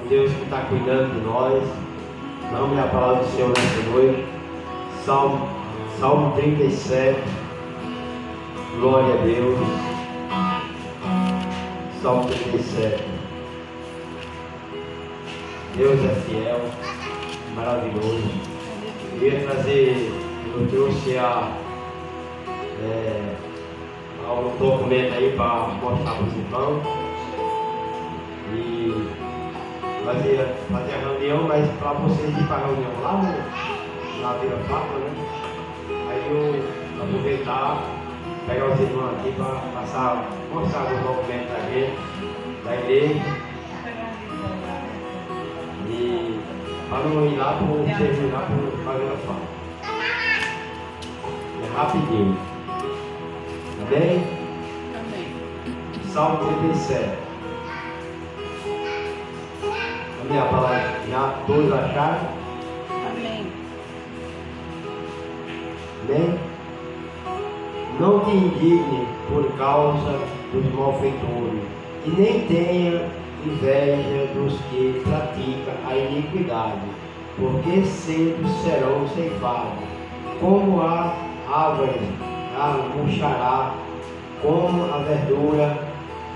Deus que está cuidando de nós. Vamos ler a palavra do Senhor nesta noite. Salmo 37. Glória a Deus. Salmo 37. Deus é fiel, maravilhoso. Eu trouxe um documento aí para mostrar para os irmãos. E fazer a reunião, mas para vocês ir para a reunião lá na Vila Flávia, né? Aí eu aproveitar, pegar os irmãos aqui para mostrar os documentos da igreja. E para não ir lá para vocês ir lá para a Vila Flávia. É rapidinho. Amém? Amém. Salmo 37. Vamos ler a palavra. Já todos acharam? Amém. Amém? Não te indigne por causa dos malfeitores, e nem tenha inveja dos que praticam a iniquidade, porque cedo serão ceifados. Como a árvore murchará, como a verdura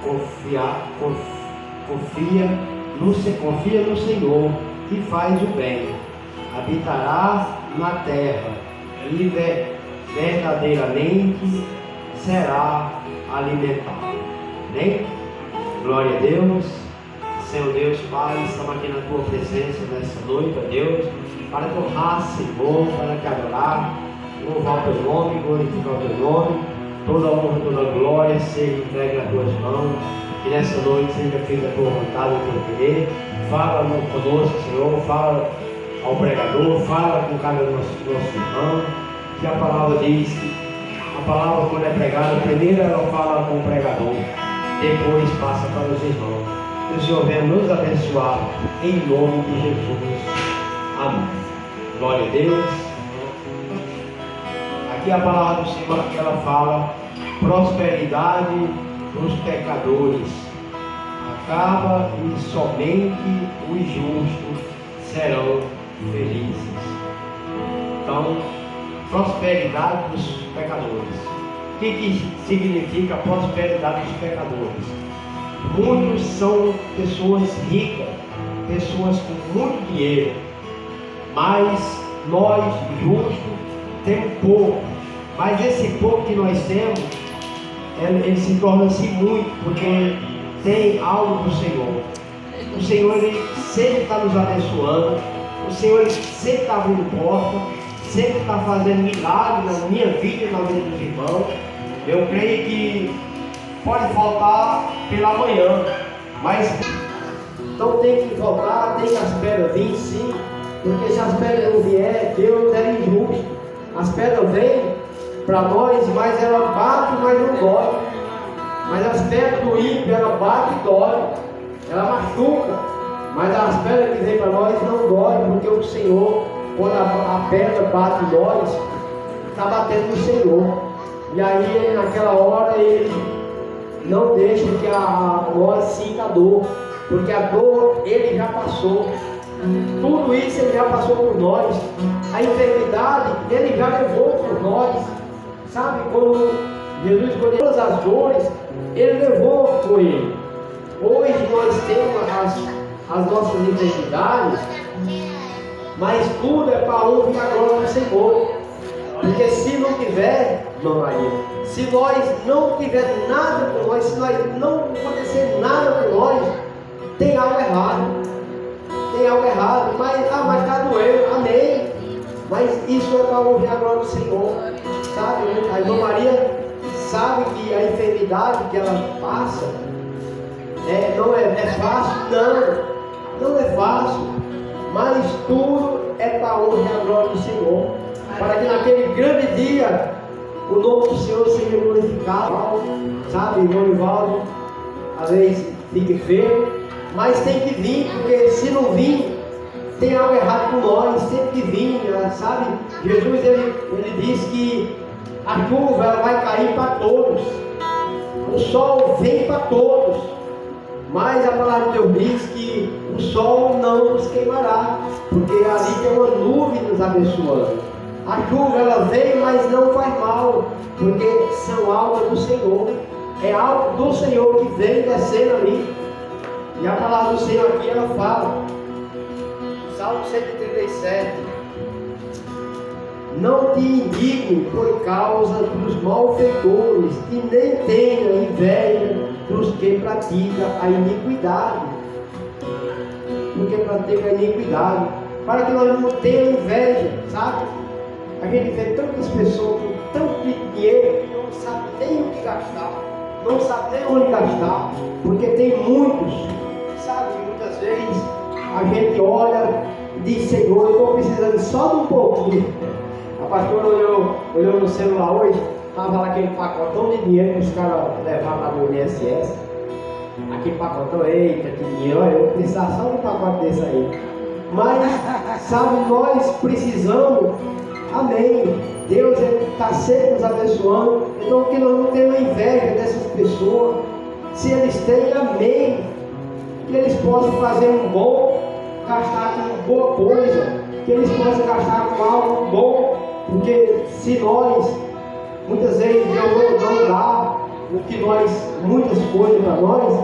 confia no Senhor e faz o bem. Habitará na terra e verdadeiramente será alimentado. Amém? Glória a Deus. Senhor Deus, Pai, estamos aqui na Tua presença nessa noite, ó Deus, para te honrar, Senhor, para te adorar, louvar o Teu nome, glorificar o Teu nome. Toda a honra, toda a glória seja entregue nas Tuas mãos. Que nessa noite seja feita a Tua vontade, o Teu querer. Fala conosco, Senhor, fala ao pregador, fala com cada nosso irmão. Que a palavra diz que a palavra, quando é pregada, primeiro ela fala com o pregador, depois passa para os irmãos. Que o Senhor venha nos abençoar em nome de Jesus. Amém. Glória a Deus. Aqui a palavra do Senhor, aqui ela fala prosperidade dos pecadores acaba e somente os justos serão felizes. Então, prosperidade dos pecadores. O que significa prosperidade dos pecadores? Muitos são pessoas ricas, pessoas com muito dinheiro, mas nós, justos, temos pouco. Mas esse pouco que nós temos, ele se torna-se muito, porque tem algo do Senhor. O Senhor, Ele sempre está nos abençoando. O Senhor, Ele sempre está abrindo porta, sempre está fazendo milagre na minha vida e na vida dos irmãos. Eu creio que pode faltar pela manhã, mas então tem que voltar, tem que as pedras virem sim, porque se as pedras não vier, Deus é injusto. As pedras vêm para nós, mas ela bate, mas não dói. Mas as pedras do ímpio, ela bate e dói, ela machuca. Mas as pedras que vêm para nós não dói, porque o Senhor, quando a pedra bate em nós, está batendo no Senhor. E aí, naquela hora, Ele não deixa que nós sinta a dor, porque a dor Ele já passou. Tudo isso Ele já passou por nós. A enfermidade Ele já levou por nós. Sabe, quando Jesus escolheu todas as dores, Ele levou com Ele. Hoje nós temos as nossas enfermidades, mas tudo é para a honra e a glória do Senhor. Porque se não tiver, irmã Maria, se nós não tivermos nada por nós, se nós não acontecer nada por nós, tem algo errado. Tem algo errado, mas está doendo, amém. Mas isso é para a honra e a glória do Senhor. Sabe, a irmã Maria sabe que a enfermidade que ela passa não é fácil, não é fácil, mas tudo é para a honra e a glória do Senhor, para que naquele grande dia o nome do Senhor seja glorificado. Sabe, irmão Ivaldo, às vezes fica feio, mas tem que vir, porque se não vir, tem algo errado com nós, tem que vir, sabe? Jesus, ele disse que a chuva ela vai cair para todos, o sol vem para todos, Mas a palavra de Deus diz que o sol não nos queimará, porque ali tem uma nuvem nos abençoando. A chuva ela vem, mas não faz mal, porque são almas do Senhor. É algo do Senhor que vem descendo ali. E a palavra do Senhor aqui ela fala, Salmo 137, não te indigne por causa dos malfeitores, e nem tenha inveja dos que praticam a iniquidade. Porque praticam a iniquidade, para que nós não tenhamos inveja, sabe? A gente vê tantas pessoas com tanto dinheiro que não sabe nem o que gastar, não sabe nem onde gastar, porque tem muitos, sabe? Muitas vezes a gente olha e diz, Senhor, eu estou precisando só de um pouquinho. A pastora olhou no celular hoje, estava lá aquele pacotão de dinheiro que os caras levaram lá do INSS. Aquele pacotão, eita, que dinheiro, olha, eu precisava só de um pacote desse aí. Mas, sabe, nós precisamos, amém. Deus está sempre nos abençoando, então que nós não temos inveja dessas pessoas. Se eles têm, amém. Que eles possam fazer um bom, gastar com boa coisa, que eles possam gastar com algo bom, porque se nós, muitas vezes Deus não dá o que nós, muitas coisas para nós,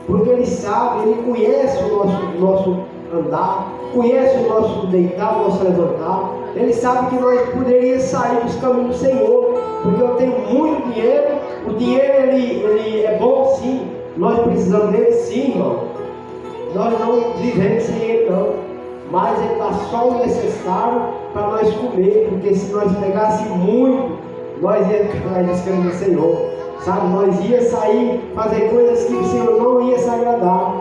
porque Ele sabe, Ele conhece o nosso andar, conhece o nosso deitar, o nosso levantar. Ele sabe que nós poderíamos sair dos caminhos do Senhor, porque eu tenho muito dinheiro, o dinheiro ele é bom sim, nós precisamos dele sim, irmão. Nós não vivemos sem ele não, mas ele dá só o necessário para nós comer, porque se nós pegássemos muito, nós ia ficar descansando do Senhor, sabe? Nós ia sair, fazer coisas que o Senhor não ia se agradar,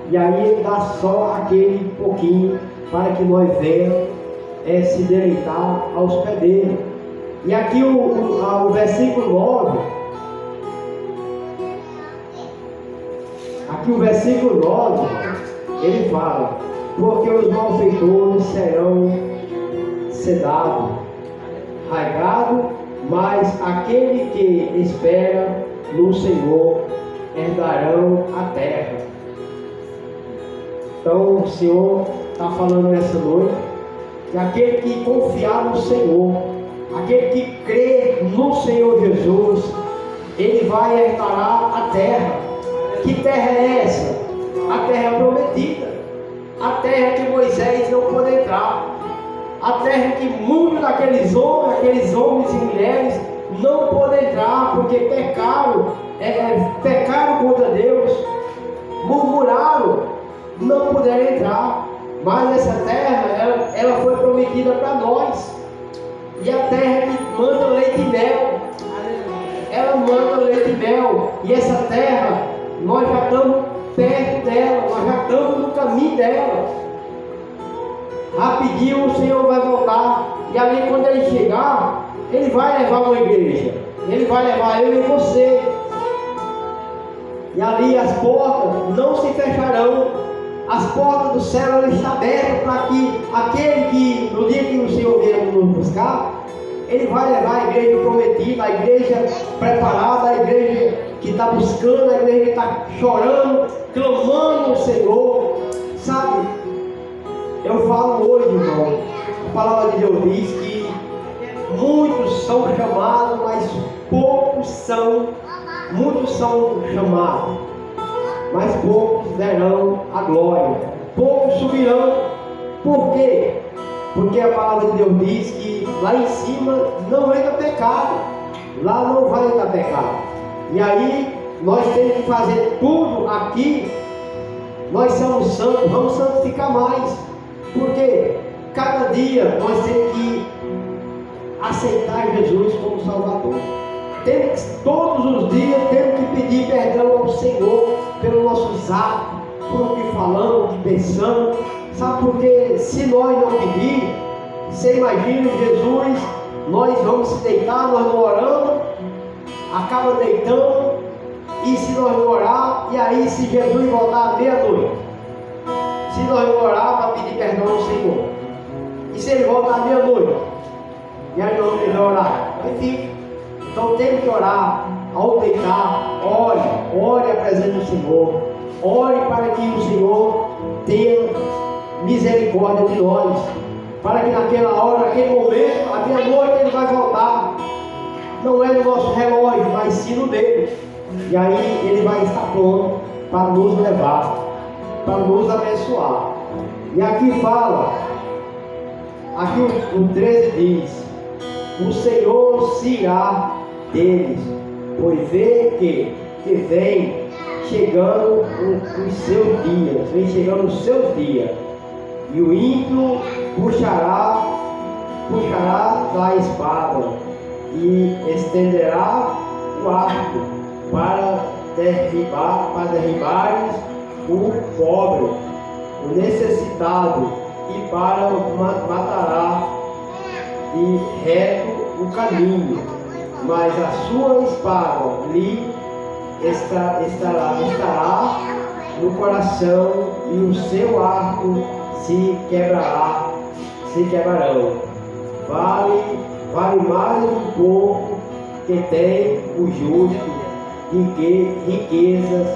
e aí ele dá só aquele pouquinho, para que nós venhamos se deleitar aos pés dele. E aqui o versículo 9, aqui o versículo 9, ele fala, porque os malfeitores serão sedados, raigados, mas aquele que espera no Senhor herdarão a terra. Então o Senhor está falando nessa noite que aquele que confiar no Senhor, aquele que crê no Senhor Jesus, ele vai herdar a terra. Que terra é essa? A terra prometida, a terra que Moisés não pôde entrar, a terra que muitos daqueles homens e mulheres não podem entrar, porque pecaram contra Deus, murmuraram, não puderam entrar. Mas essa terra, ela foi prometida para nós, e a terra que manda leite e mel, ela manda leite e mel, e essa terra, nós já estamos perto dela, nós já estamos no caminho dela. Rapidinho o Senhor vai voltar, e ali quando ele chegar, ele vai levar uma igreja, ele vai levar eu e você, e ali as portas não se fecharão, as portas do céu estão abertas para que aquele que, no dia que o Senhor vier nos buscar, ele vai levar a igreja prometida, a igreja preparada, a igreja que está buscando, a igreja que está chorando, clamando ao Senhor, sabe? Eu falo hoje, irmão, a palavra de Deus diz que muitos são chamados, mas muitos são chamados, mas poucos verão a glória, poucos subirão. Por quê? Porque a palavra de Deus diz que lá em cima não entra pecado, lá não vai entrar pecado. E aí nós temos que fazer tudo aqui. Nós somos santos, vamos santificar mais, porque cada dia nós temos que aceitar Jesus como Salvador. Todos os dias temos que pedir perdão ao Senhor pelos nossos atos, por o que falamos, o que pensamos, sabe? Porque se nós não pedir, você imagina Jesus, nós vamos se deitar, nós não oramos, acaba deitando, e se nós não orar, e aí se Jesus voltar à meia-noite, se nós não orar para pedir perdão ao Senhor, e se ele voltar à meia-noite, e aí nós vamos orar, aí fica. Então temos que orar, ao deitar, ore a presença do Senhor, ore para que o Senhor tenha misericórdia de nós, para que naquela hora, naquele momento, à meia-noite Ele vai voltar. Não é no nosso relógio, mas sim no dele. E aí Ele vai estar pronto para nos levar, para nos abençoar. E aqui fala, aqui o 13 diz: o Senhor se irá deles, pois vê que vem chegando os seus dias, e o ímpio puxará da espada e estenderá o arco para derribares o pobre, o necessitado, e para matará e reto o caminho, mas a sua espada lhe estará no coração, e o seu arco se quebrarão. Vale mais um pouco que tem o justo e riquezas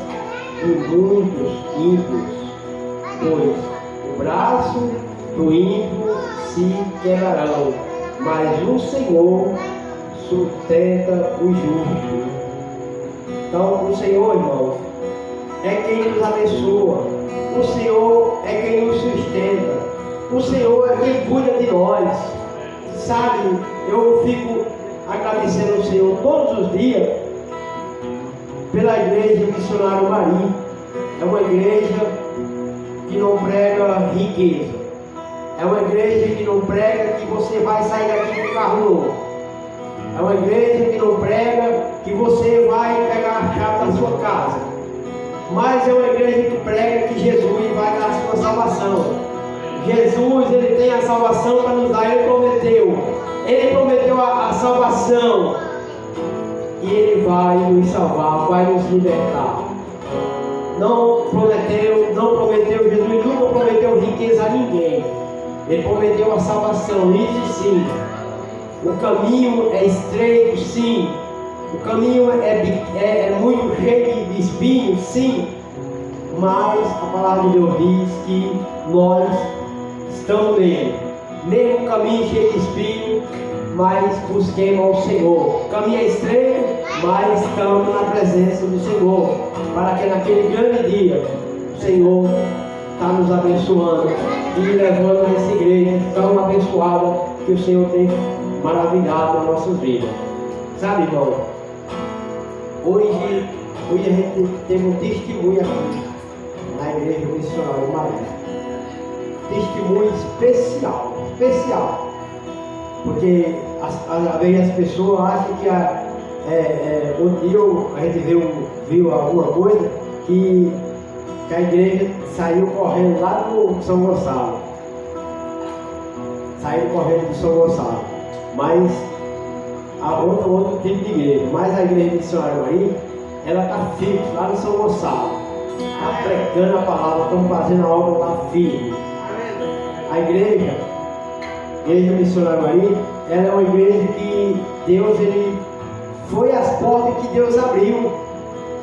e muitos ímpios, pois o braço do ímpio se quebrarão, mas o Senhor sustenta o justo. Então, o Senhor, irmão, é quem nos abençoa. O Senhor é quem nos sustenta. O Senhor é quem cuida de nós. Sabe, eu fico agradecendo ao Senhor todos os dias pela igreja Missionário Mari. É uma igreja que não prega riqueza. É uma igreja que não prega que você vai sair daqui com carro novo. É uma igreja que não prega que você vai pegar a chave da sua casa. Mas é uma igreja que prega que Jesus vai dar a sua salvação. Jesus, Ele tem a salvação para nos dar. Ele prometeu a salvação. E Ele vai nos salvar, vai nos libertar. Não prometeu, Jesus nunca prometeu riqueza a ninguém. Ele prometeu a salvação, isso sim. O caminho é estreito, sim. O caminho é muito cheio de espinhos, sim. Mas a palavra de Deus diz que nós estamos nele. Nem um caminho cheio de espinhos, mas busquemos ao Senhor. O caminho é estreito, mas estamos na presença do Senhor. Para que naquele grande dia, o Senhor está nos abençoando e levando a essa igreja tão abençoada que o Senhor tem maravilhado nas nossas vidas. Sabe, irmão? Hoje a gente teve um testemunho aqui na igreja Missionário Mari. Testemunho especial. Porque às vezes as pessoas acham que um dia a gente viu alguma coisa que a igreja saiu correndo lá do São Gonçalo. Saiu correndo do São Gonçalo. Mas a outro tipo de igreja. Mas a igreja Missionária Mari, ela está firme lá no São Gonçalo. Está pregando a palavra, estamos fazendo a obra lá firme. A igreja Missionária Mari, ela é uma igreja que Deus, foi as portas que Deus abriu.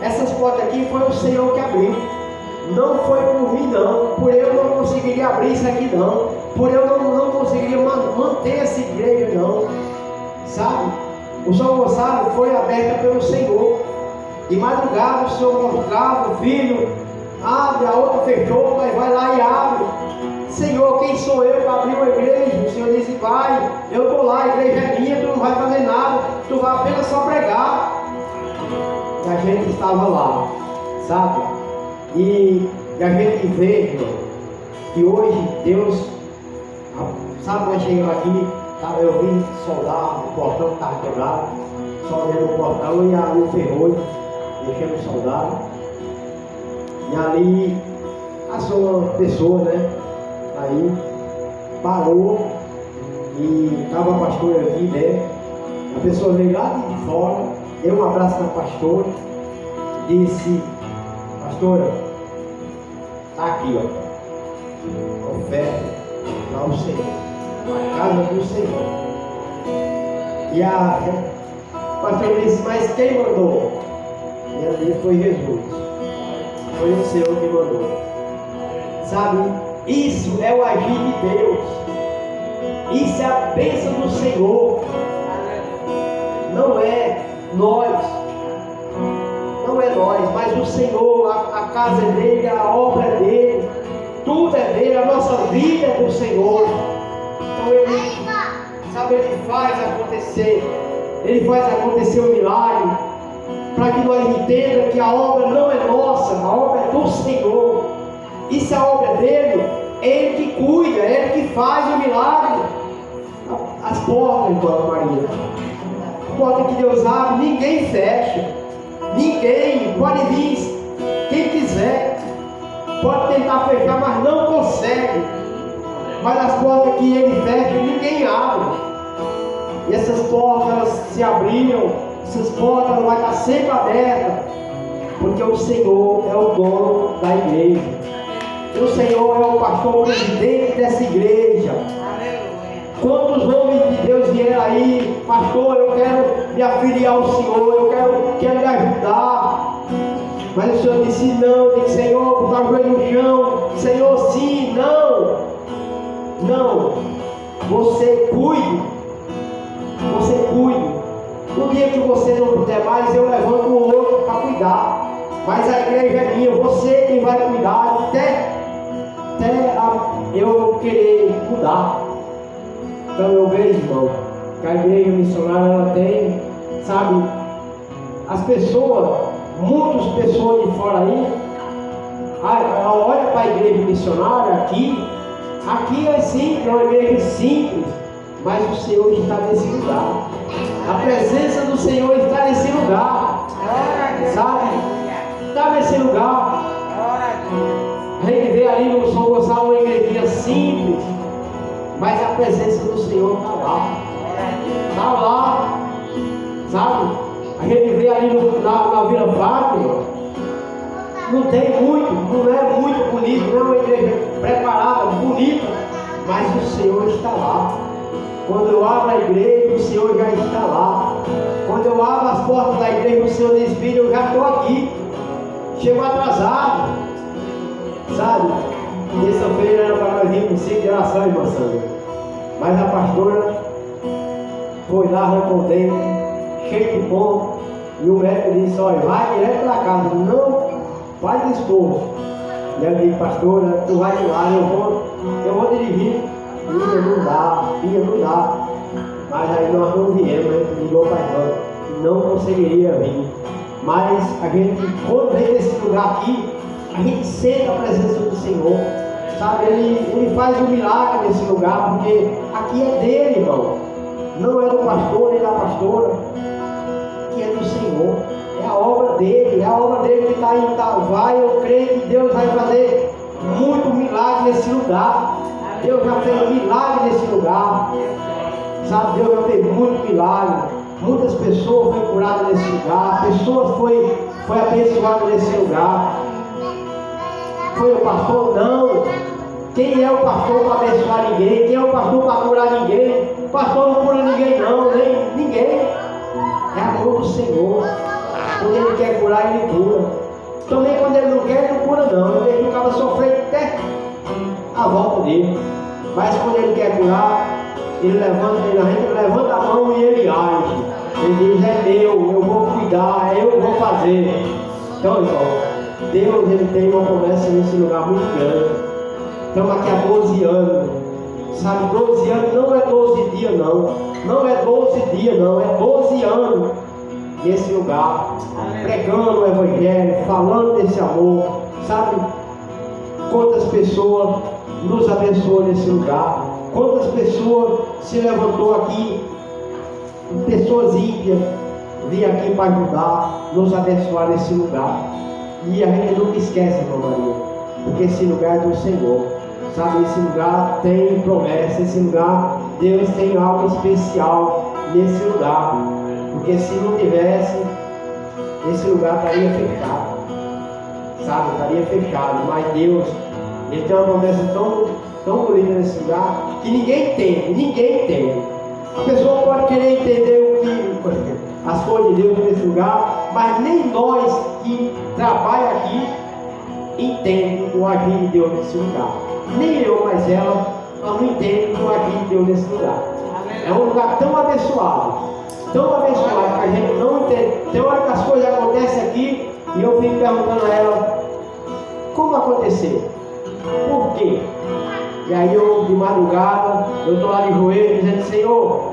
Essas portas aqui foi o Senhor que abriu. Não foi por mim não. Por eu não conseguiria abrir isso aqui não. Por eu não conseguiria manter essa igreja não. Sabe? O São Gonçalo foi aberta pelo Senhor. De madrugada o Senhor mostrava, o filho, abre, a outra fechou, mas vai lá e abre. Senhor, quem sou eu para abrir uma igreja? O Senhor disse, vai, eu estou lá, a igreja é minha, tu não vai fazer nada, tu vai apenas só pregar. E a gente estava lá, sabe? E a gente vê, irmão, que hoje Deus, sabe quando chegamos aqui, eu vim soldar o portão que estava quebrado, soldei o portão e ali o ferrolho, deixamos soldado. E ali passou uma pessoa, né? Aí parou e estava a pastora aqui dentro. A pessoa veio lá de fora, deu um abraço na pastora, disse, pastora, está aqui, ó, oferta para o Senhor, a casa do Senhor. E a pastora disse, mas quem mandou? E ela disse, foi Jesus. foi o Senhor que mandou. Sabe? Isso é o agir de Deus. Isso é a bênção do Senhor. Não é nós. Não é nós, mas o Senhor, a casa é dele, a obra é dele, tudo é dele, a nossa vida é do Senhor. Então ele, sabe, ele faz acontecer. Ele faz acontecer um milagre, para que nós entendamos que a obra não é nossa, a obra é do Senhor. E se a obra é dele, é ele que cuida, é ele que faz o milagre. As portas, Dona Maria, a porta que Deus abre, ninguém fecha. Ninguém pode vir, quem quiser, pode tentar fechar, mas não consegue. Mas as portas que ele fecha, ninguém abre. E essas portas se abriram, essas portas vão estar sempre abertas, porque o Senhor é o dono da igreja. O Senhor é o pastor presidente dessa igreja. Quantos homens de Deus vieram aí, pastor, eu quero me afiliar ao Senhor, eu quero lhe ajudar. Mas o Senhor disse não, disse, Senhor, botar o joelho no chão, Senhor, sim, não. Não, você cuide. Você cuide. No dia que você não puder mais, eu levanto o outro para cuidar. Mas a igreja é minha, você quem vai cuidar até eu querer mudar. Então eu vejo, irmão, que a igreja missionária ela tem, sabe, as pessoas, muitas pessoas de fora aí, ela olha para a igreja missionária aqui é simples, é uma igreja simples, mas o Senhor está nesse lugar. A presença do Senhor está nesse lugar, sabe? Está nesse lugar. A gente vê ali no São Gonçalo uma igreja simples, mas a presença do Senhor está lá. Está lá, sabe? A gente vê ali na Vila Fátima, não tem muito, não é muito bonito, não é uma igreja preparada, bonita, mas o Senhor está lá. Quando eu abro a igreja, o Senhor já está lá. Quando eu abro as portas da igreja, o Senhor diz, filho, eu já estou aqui. Chegou atrasado, sabe? Terça-feira era para nós vir com 5 de oração, irmã Sandra. Mas a pastora foi lá, arrancou o dente, cheio de pão, e o médico disse, olha, vai direto para casa. Não, faz esforço. E eu disse, pastora, tu vai lá, eu vou dirigir. Filha, não dá. Mas aí nós não viemos, a gente ligou para nós, não conseguiria vir. Mas a gente, quando vem nesse lugar aqui, a gente sente a presença do Senhor, sabe? Ele faz um milagre nesse lugar, porque aqui é dele, irmão. Não é do pastor nem da pastora, aqui é do Senhor. É a obra dele que está em Itaguai. Eu creio que Deus vai fazer muito milagre nesse lugar. Deus já fez milagre nesse lugar, sabe? Deus já fez muito milagre. Muitas pessoas foram curadas nesse lugar, pessoas foi abençoadas nesse lugar. Foi o pastor? Não. Quem é o pastor para abençoar ninguém? Quem é o pastor para curar ninguém? O pastor não cura ninguém, não, nem ninguém. É a mão do Senhor. Quando ele quer curar, ele cura. Também quando ele não quer, ele não cura, não. Ele deixa o cara sofrer até a volta dele. Mas quando ele quer curar, a gente levanta a mão e ele age. Ele diz, é meu, eu vou cuidar, eu vou fazer. Então, irmão, Deus ele tem uma promessa nesse lugar muito grande. Estamos aqui há 12 anos. Sabe, 12 anos não é 12 dias, não. Não é 12 dias, não. É 12 anos nesse lugar. Pregando o Evangelho, falando desse amor. Sabe, quantas pessoas nos abençoou nesse lugar. Quantas pessoas se levantou aqui, pessoas ímpias, vinham aqui para ajudar, nos abençoar nesse lugar. E a gente nunca esquece, irmã Maria, porque esse lugar é do Senhor. Sabe, esse lugar tem promessa, esse lugar, Deus tem algo especial nesse lugar. Porque se não tivesse, esse lugar estaria fechado. Sabe, estaria fechado. Mas Deus, Ele tem uma promessa tão bonita nesse lugar, que ninguém tem. A pessoa pode querer entender as coisas de Deus nesse lugar, mas nem nós que trabalhamos aqui entendem o agir de Deus nesse lugar. Nem eu, mas ela não entende o agir de Deus nesse lugar. É um lugar tão abençoado que a gente não entende. Tem hora que as coisas acontecem aqui e eu fico perguntando a ela, como aconteceu? Por quê? E aí eu, de madrugada, eu estou lá de joelho dizendo, Senhor,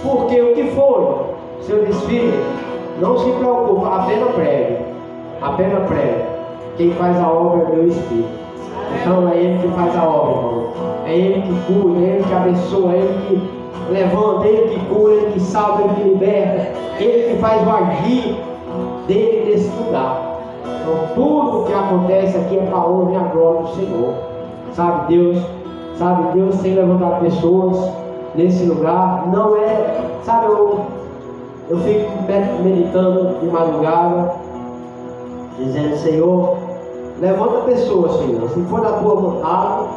por quê? O que foi? O Senhor disse, filho, não se preocupe, apenas pregue. Apenas pregue. Quem faz a obra é o meu Espírito. Então é Ele que faz a obra, irmão. É Ele que cura, é Ele que abençoa, é Ele que levanta, é Ele que cura, é Ele que salva, é Ele que liberta, é Ele que faz o agir dele nesse lugar. Então tudo que acontece aqui é para a honra e a glória do Senhor. Sabe Deus tem levantado pessoas nesse lugar. Não é, sabe, eu fico meditando de madrugada, dizendo, Senhor, levanta pessoas, Senhor, se for da tua vontade,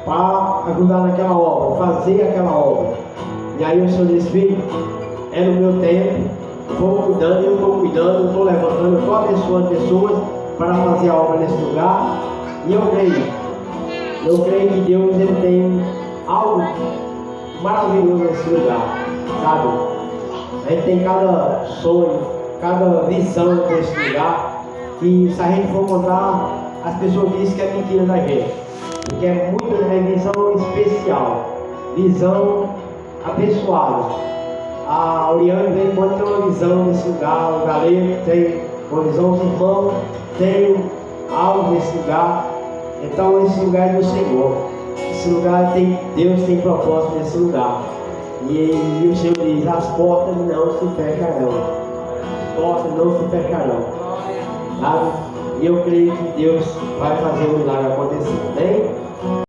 para ajudar naquela obra, fazer aquela obra. E aí o Senhor disse, filho, é no meu tempo, vou cuidando, eu estou cuidando, eu estou levantando, eu estou abençoando pessoas para fazer a obra nesse lugar. E eu creio que Deus ele tem algo maravilhoso nesse lugar, sabe? A gente tem cada sonho, cada visão nesse lugar, que se a gente for contar, as pessoas dizem que é mentira da gente, porque é visão especial, visão abençoada. A Oriane vem quando tem uma visão nesse lugar, o Galego tem uma visão, os irmãos têm algo nesse lugar. Então esse lugar é do Senhor. Esse lugar Deus tem propósito nesse lugar. E o Senhor diz, as portas não se fecharão. As portas não se fecharão. Sabe? E eu creio que Deus vai fazer o milagre acontecer. Amém?